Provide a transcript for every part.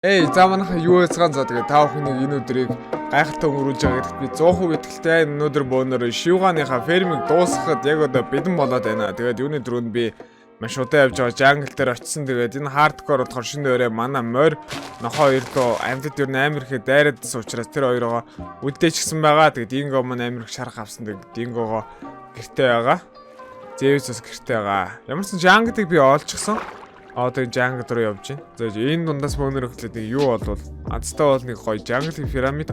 За манайха юу яцгаан за тэгээ та бүхнийг энэ өдрийг гайхалтай өнгөрүүлж байгаа гэдэгт би 100% итгэлтэй. Өнөөдөр бөөнөр Шивганыхаа фермийг дуусгахад яг одоо бэлэн болоод байна. Тэгээд юуны дөрөнд би маш удаан явж байгаа жангл дээр очисон. Тэгээд энэ хардкор болохоор шинэ өрөө манай морь нохоо хоёрдоо амьтад юу амар ихэд дайрадсан учраас тэр хоёроо үддээчихсэн байгаа. Тэгээд динго маань амар их шарах авсан. Тэгээд дингогоо гэртээ байгаа. Зэвсэс гэртээ байгаа. Ямар ч жанглыг би олчихсон. Одоо жангл руу явж байна. За энэ дундаас мөнөр өгөхлөд юу болвол азтай бол нэг гоё жанглийн пирамид.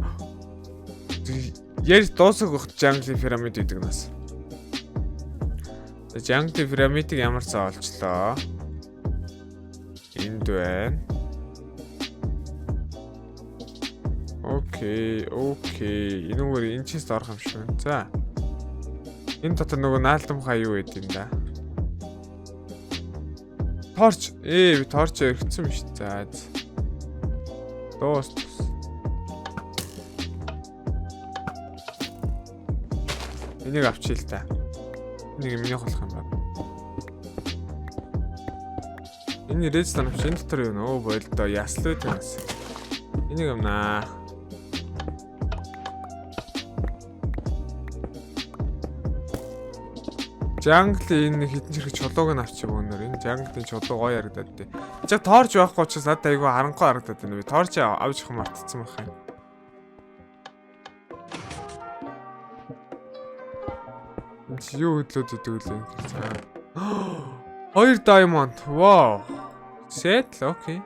Ярь дуусах өгт жанглийн пирамид гэдэг нас. За жанглийн пирамидыг ямар ч олчлоо. Энд байна. Окей. Энэгээр энэ чист орох юм шиг байна. За. Энэ дотор нөгөө наалтам хаа юу гэдэг юм да? Торч. Би торч өргөцсөн биш. За. Доос. Энийг авчий л та. Энийг минийх болох юм байна. Энэ редстон авч энэ дотор юу нөө болдоо ясл үүд юм бас. Энийг амнаа. Жанглийн энэ хитэн чирэг чулууг нь авчих өнөр. Энэ жанглийн чулуу гоё харагдаад тий. Чаг торч байхгүй учраас надад айгүй харанхуй харагдаад байна. Би торч авч их мартцсан байх юм. Энд юу хөдлөөд идэг үлээ. За. 2 diamond. Wow. Set. Окей.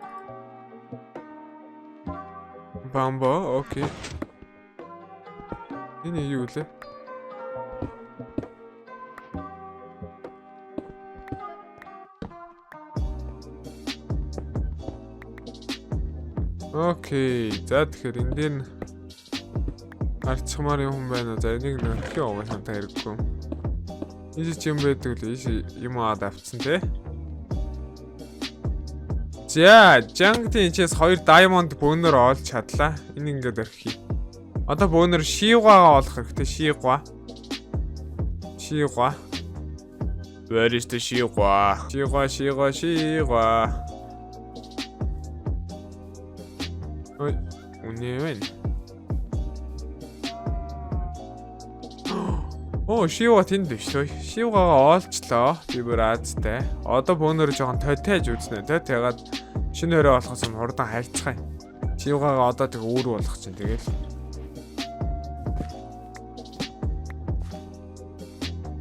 Бамбо. Окей. Энэ юу лээ? Окей. За тэгэхээр энэ дээр арчмаар юм байна. За энийг нөхөх юм санаа хэрэггүй. Энэ ч юм байдаг л юм аад авцсан те. За, жангтын чээс 2 diamond бөөнөр олж чадлаа. Энэ ингээд өрхий. Одоо бөөнөр шивгагаа олох хэрэгтэй. Шивга. Where is the шивга? Шивга. Ой, үнэвэн. Шива тэнд биш thôi. Шивгагаа олчлоо. Би бүр аазтай. Одоо бөөнөр жоохон тойж үзнэ. Тэгаад шинэ өрөө болохоос юм хурдан хайцгаая. Шивгагаа одоо тэг өөр болох чинь тэгэл.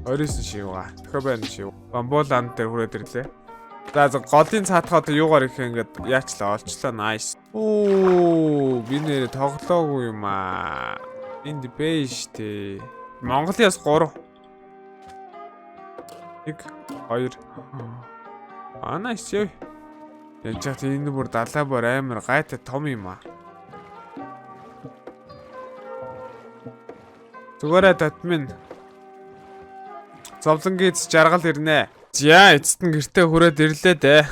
Орис шивга. Тэгэхээр байна шив. Бамбууланд дээр хүрээд ирлээ. За голын цаатахад юугаар их ингээд яачлаа олчлоо. Nice. Би нэр тоглоогүй юм аа. Энд бэш тий. Монголиас 3. 1 2. Nice яа. Яаж ч энэ бүр далаа бор амар гайтай том юм аа. Зүгээрээ татмин. Зовлонгийц жаргал ирнэ. За эцэст нь гэртээ хүрээд ирлээ дээ.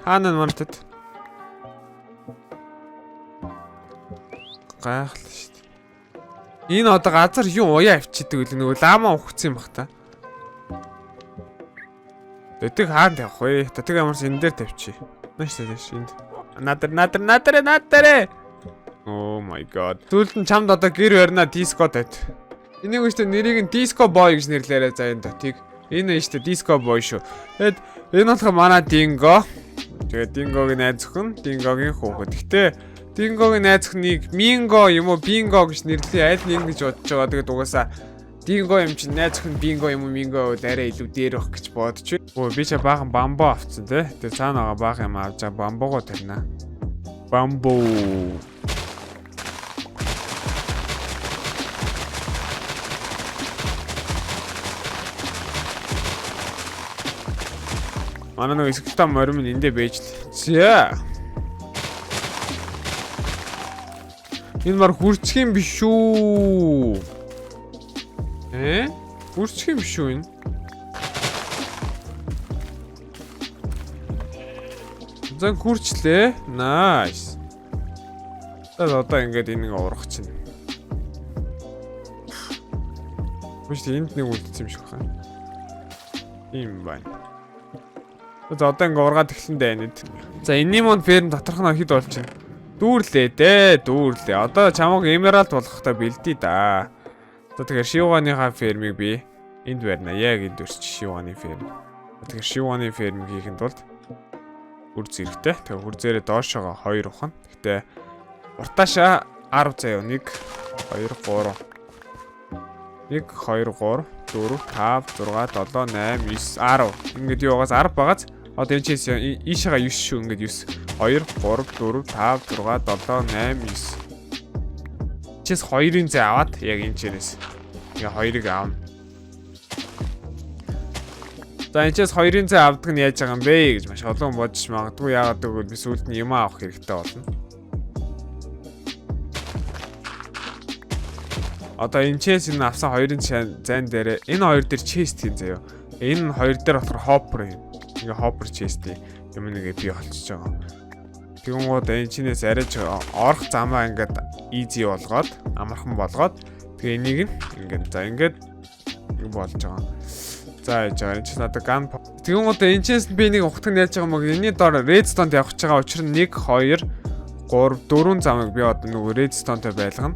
Хаана мартад. Гайхал шүү дээ. Энэ одоо газар юу уяа авчидаг үл нөгөө лама ухцсан юм бах та. Дэдэг хаан тавих вэ? Дэдэг ямарс энэ дээр тавьчих. Нааш энд. Надар. Oh my god. Түлд нь чамд одоо гэр барина диско тавь. Энийг үстэй нэрийг нь диско бой гэж нэрлээрээ за энэ дотыг. Энэ нь шүү дээ диско бой шүү. Тэгэд энэ болохоор манай динго. Тэгээд дингогийн найз охин, дингогийн хүүхэд. Гэтэ дингогийн найз охиныг минго юм уу бинго гэж нэрлэе. Аль нэг гэж бодож байгаа. Тэгээд угаасаа динго юм чинь найз охин бинго юм уу минго арай илүү дээр байх гэж бодож байна. Би ч баахан бамбо авцсан те. Тэгээд цаана байгаа баах юм авч бамбогоо тарина. Бамбо. Манай нэг эсгэлтэн морим эндээ байж л. За. Энэ мар хүрчих юм биш үү? Хүрчих юм биш үү энэ? Зан хүрчлээ. Nice. Одоо ингээд энийг урах чинь. Биш энд нэг үлдсэн юм шиг байна. Ийм байна. За одоо ингээ ургаад эхлэн дээ. За энэний монд ферм доторх нь хэд болж байна? Дүүрлээ дээ. Дүүрлээ. Одоо чамаг эмералд болгохтой бэлдээ да. Одоо тэгэхээр Шивганыхаа фермийг би энд барина. Яг энд өрч Шивганы ферм. Тэгэхээр Шивганы ферм хийхэд тулд үрз хэрэгтэй. Тэгээ үрзээрээ доошоогоо 2 ухна. Гэтэ уртаашаа 10 заяа 1 2 3 1 2 3 4 5 6 7 8 9 10. Ингээд юугаас 10 багаз. Одоо энэ чээс ийшээгаа 9 шүү. Ингээд 9 2 3 4 5 6 7 8 9. Чээс 2-ын зай аваад яг энэ чирээс. Тэгээ 2-ыг аавна. За энэ чээс 2-ын зай авдаг нь яаж байгаа юм бэ гэж маш олон бодож магадгүй. Яагаад гэвэл би сүүлд нь юм авах хэрэгтэй болно. Одоо энэ чээс энэ авсан 2-ын зайн дээр энэ 2 дээр чест хийн заяа. Энэ 2 дээр болохоор хоппер юм. Ингээ хоппер чест юм нэгэ би олчиж байгаа. Тэгэнгүүт энэ чинээс арайч орох замаа ингээд easy болгоод амархан болгоод тэгээ энийг ингээд за ингээд болж байгаа. За яж байгаа. Энэ ч надад ган. Тэгэнгүүт энэ чээс би нэг ухтаг нэлж байгаа мөг энэний доор redstone явах гэж байгаа учраас 1 2 3 4 замыг би одоо нөгөө redstone-тэй байлгана.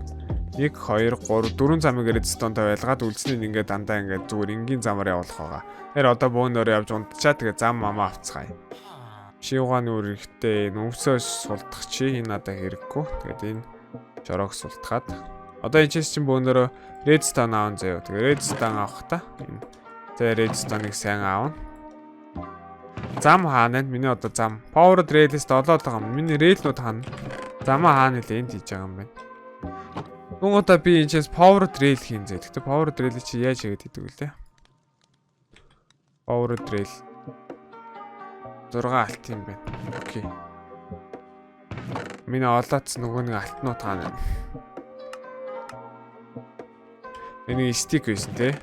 1 2 3 4 замыг redstone-тэй байлгаад үлдсэнийг ингээд дандаа ингээд зүгээр энгийн замаар явуулах байгаа. Тэр одоо бөөнөөр явж унтчаа тэгээ зам мамаа авцгаая. Шивгааны үр ихтэй нүвсөө сулдах чи энэ надад хэрэггүй. Тэгээд энэ жороог султгаад одоо энэ чис чин бөөнөөр redstone аавн заяа. Тэгээ redstone авах та. Тэгээ redstone-ыг сайн аавна. Зам хаана вэ? Миний одоо зам powered rail-с 7 байгаа юм. Миний rail-нууд хаана? Замаа хаана л энд хийж байгаа юм байна. Гүнгуудаа би энэ чээс powered rail хийн зэ. Гэтэ powered rail чи яаж хийгээд идэг вэ? Powered rail 6 алт юм байна. Окей. Миний олооц нөгөө нэг алтнууд хаана вэ? Энийг стик байсан те.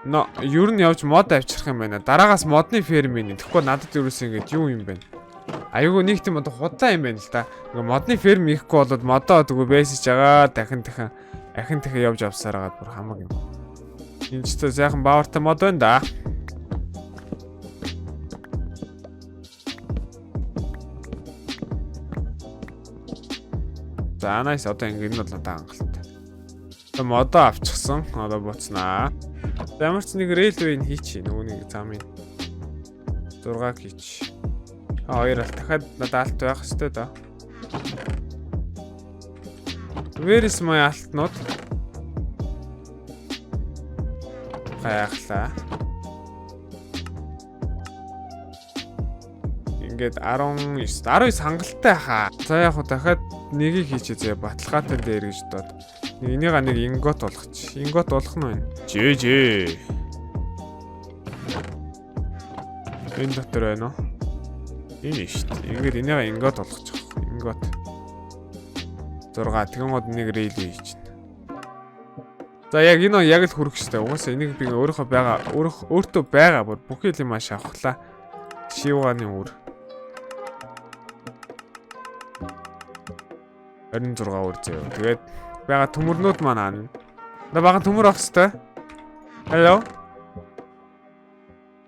Ер нь явж мод авчрах юм байна. Дараагаас модны ферм юм. Тэгэхгүй надад ерөөсөө ингэж юу юм бэ? Аюугүй нэг тийм одоо худлаа юм байна л да. Ингээ модны ферм хийхгүй болоод модоо дгүй бэсэж байгаа. Дахин явж авсаар агаад бүр хамаг юм. Энэ ч тэ сайхан баавартай мод байна да. За nice одоо ингэ энэ бол надад хангалттай. Одоо модоо авчихсан. Одоо буцнаа. Ямар ч нэг рейлвейн хийчих. Нөгөө нэг замын 6 хийчих. 2 алт дахиад надад алт байх хэвээр да. Where is my алтнууд? Гайхлаа. Ингээд 19 хангалттай хаа. За яг хуу дахиад нэгийг хийчихээ баталгаатай дээр гэж дод. Энийг нэг ингот болгоч. Ингот болох нь байна. Жээ. Энэ дотор байна уу? Энэ шүү дээ. Ингээд энийг ингот болгочих. Ингот 6 тэгэн год нэг рейл хийчихнэ. За яг энэ яг л хүрэх штэ. Угаасаа энийг би өөртөө байгаа бүр бүхий л юм маш авахлаа. Шивгааны үр 26 үр зөө. Тэгээд байгаа төмөрнүүд маань на бага төмөр авах штэ. Hello.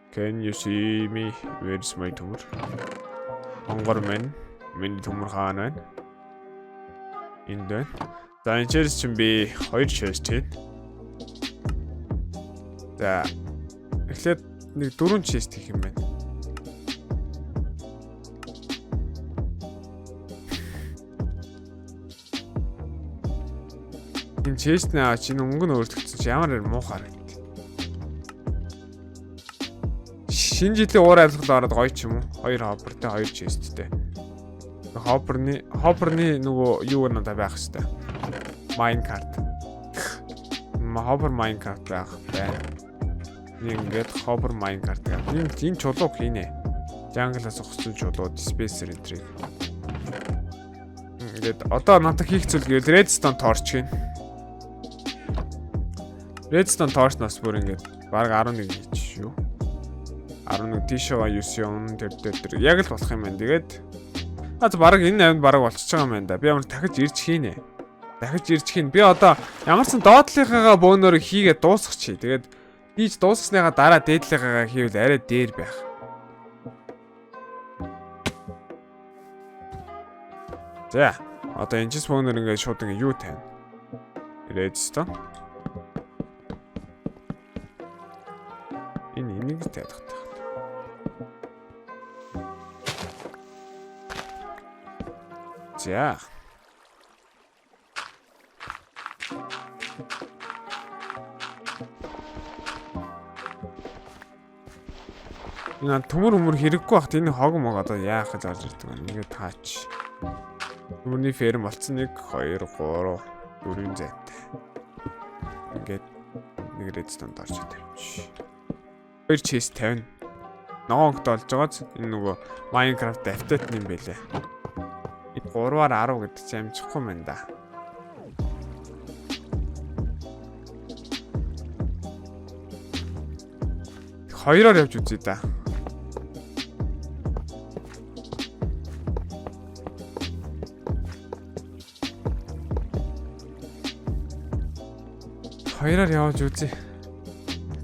Can you see me? Where's my төмөр? Онгор минь төмөр хаана байна? Энд байна. За энэ чирс чинь би 2 chest хийн. За эхлээд нэг 4 chest хийх юм байна. Энэ chest наа чинь өнгө нь өөрчлөгдсөн чи ямар муухай байт. Шинэ жилийн уур амьсгал ороод гоё ч юм уу? 2 hopperтэй 2 chestтэй. Hopper-ны нөгөө юу надад байх хэвээр. Minecart. Hopper Minecart байх байна. Ингээд Hopper Minecart гэх. Энэ чулууг хийнэ. Jungle-аас ухсан чулууд Spacer Entry. Ингээд одоо надад хийх зүйл гэвэл Redstone torch хийн. Redstone torch-наас бүр ингээд баг 11 хийчих шүү. 11 тийшээ 9 юм тэр яг л болох юм байна. Тэгээд баг энэ 8-нд баг болчихж байгаа юм байна да. Би ямар дахиж ирж хийнэ. Би одоо ямарсан доотлынхаа бөөнөөр хийгээд дуусгачих. Тэгээд хийж дуусгасныхаа дараа дээдлийнхаа хийвэл арай дээр байх. За. Одоо энэ спонер ингээд шууд ингээд юу тавина? Redstone. Энийг тавих таа. За. Энэ төмөр хэрэггүй бахт энэ хог мог одоо яах гэж орж ирдэг юм. Ингээд таач. Төмөрний ферм болцсон 1 2 3 4 зайтай. Ингээд нэг redstone дорж тавьчих. 2 chest 50. Ногоогд олж байгааз энэ нөгөө Minecraft апдейт юм байлээ. 3-аар 10 гэдэг чинь амжихгүй юм да. Хоёроор явж үзье да. Хоёроор явж үзье.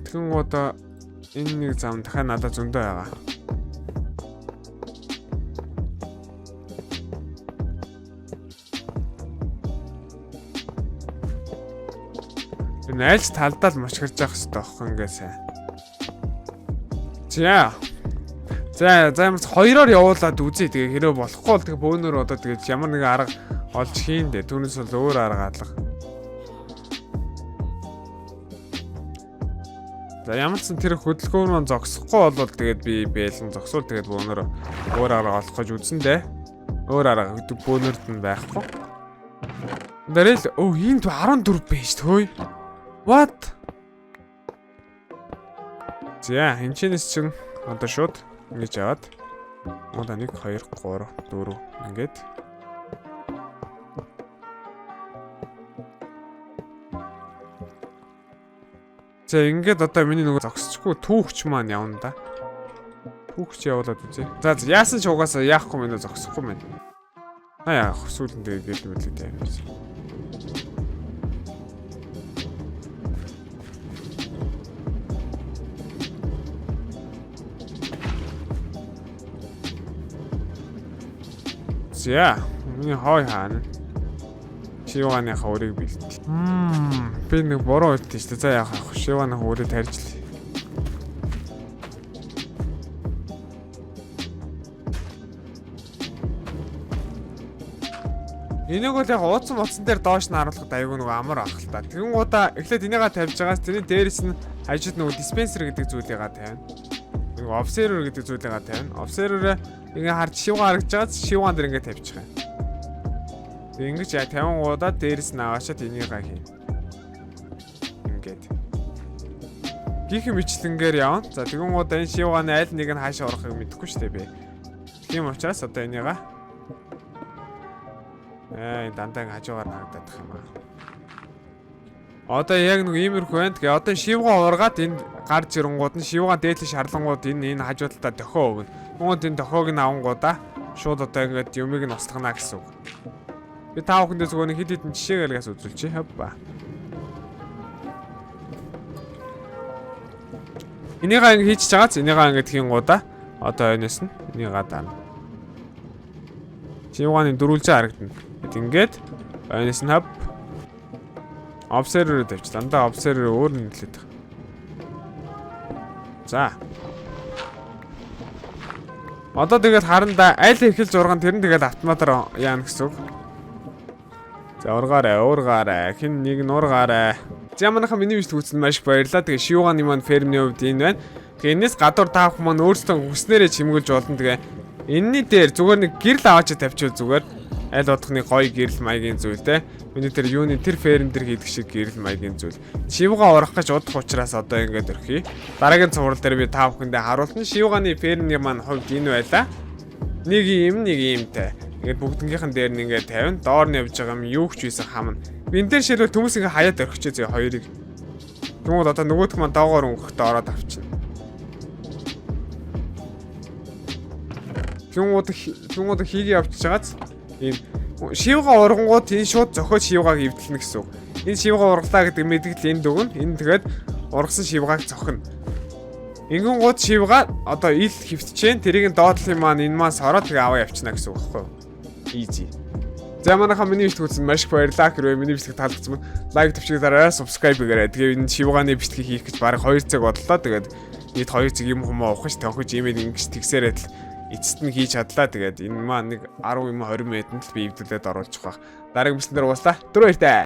Тэгэн одоо энэ нэг зам дахиад надад зөндөө байгаа. Найлс талдаа л мочгорж явах хэрэгтэй байхгүй ингээ сайн. За ямар ч хоёроор явуулаад үзье. Тэгээ хэрэг болохгүй бол тэгээ бөөнөр одоо тэгээ ямар нэгэн арга олж хийн дээ. Түүнээс бол өөр арга алга. За ямар ч тэр хөдөлгөөр маань зогсохгүй бол тэгээд би бэлэн зогсвол тэгээд бөөнөр өөр арга олох гэж үзэн дээ. Өөр арга гэдэг бөөнөрд нь байхгүй. Дээрэл энд 14 байж төө. What? За энэчнээс чинь одоо шууд ингэж яваад одоо 1 2 3 4 ингээд за ингээд одоо миний нөгөө зогсчихгүй түүхч маань явна да. Түүхч явуулаад үзье. За яасан ч угаасаа яахгүй мэнэ зогсохгүй мэн. Яах сүүлэн дээр гэл мэлээ тавьчихсан. За миний хой хаана Шиваны хаврыг бэлт. Би нэг бороо үлдээ шүү дээ. За яах вэ? Шиваны хаврыг тарьж л. Энийг бол яг ууцсан дээр доош нь харуулхад аягүй нөгөө амар ах л та. Тэгэн удаа эхлээд энийгээ тавьж байгаас тэрний дээрээс нь хажууд нөгөө диспенсер гэдэг зүйлийг тавина. Нөгөө observer гэдэг зүйлийг тавина. Observer ингээ харж шивгаа харагдж байгаас шивгаан дээр ингээ тавьчих юм. Тэг ингэж яг 50 удаа дээрээс нь аваачаад энийг хий. Ингээд. Гих мэтлэнгээр явна. За тэгэн удаа энэ шивгааны аль нэг нь хаашаа орохыг мэдэхгүй шүү дээ би. Тийм учраас одоо энийг дандаа хажуугаар харагдаад их юм аа. Одоо яг нэг иймэрхүү байна. Тэгээ одоо шивгаа ургаад энд гарч ирэнгууд нь шивгаа дээдлэн шарлангууд энэ хажуудалтаа дохио өгнө. Монгод энэ дохиог нь авангуудаа шууд одоо ингээд юмыг нь устгана гэсэн үг. Би та бүхэндээ зөвхөн хэд хэдэн жишээгээл үзүүлчихье. Хаппа. Энийг ингээд хийчихэж байгааз энийг ингээд хийн гуудаа одоо энэс нь энийг даана. Шивгааны дөрвөлжин харагдана. Ингээд энэс нь хап observer тавьчих. Дандаа observer өөр нь нэлээд байна. За. Одоо тэгээд харанда аль ихэл 6 тэр нь тэгээд автоматар яана гэсэн үг. За ургаарай. Хин нэг нь ургаарай. Яманаха миний вижд үзсэн маш баярлаа. Тэгээ шивгааны маань фермний хувьд энэ байна. Тэгээ энэс гадуур та бүхэн маань өөрсдөө хүснээрээ чимгүүлж болно. Тэгээ энэний дээр зүгээр нэг гэрэл аваач тавьчихвал зүгээр аль бодохны гоё гэрэл маягийн зүйл те. Миний тэр юуны тэр ферм дээр хийдэг шиг гэрэл маягийн зүйл. Шивгаа урах гэж удах учраас одоо ингээд өрхий. Дараагийн цуврал дээр би та бүхэндээ харуулна. Шивгааны фермний маань хувьд энэ байлаа. Нэг иймтэй. Ингээд бүгднгийнхэн дээр нь ингээд тавина. Доор нь явж байгаа юм юу ч байсан хамна. Би энэ дээр шилбэл хүмүүс ингээд хаяад өрхөчөө зөө хоёрыг. Тэгмээд одоо нөгөөх маань доогоор өнгөхдөө ороод авчихна. Тэгмээд хийгээ явчихж байгааз энэ шивгаа ургангууд энэ шууд зохиож шивгааг эвдэлнэ гэсэн үг. Энэ шивгаа ургалаа гэдэг мэдгэл энд өгнө. Энэ тэгээд ургасан шивгааг зохино. Ингэн гууд шивгаа одоо ил хөвтчээн тэрийг нь доотлын маань энэ маань сороо тэгээ аваа явчихна гэсэн үг байхгүй юу? Easy. За манайхаа миний бичлэг үзсэн маш их баярлалаа. Хэрвээ миний бичлэг таалагдсан бол лайк тавьчихаарай, subscribe хийгээрэй. Тэгээ энэ шивгааны бичлэгийг хийх гэж бараг 2 цаг бодлоо. Тэгээд нийт 2 цаг юм хүмүүс ухаж тонхож имэйл ингэж тэгсээрээ л эцэст нь хийж чадлаа. Тэгээд энэ маань нэг 10 юм 20 минутанд л би эвдүүлээд оруулчих واخ. Дараагийн бичлэгээр уулзлаа. Түр баяртай.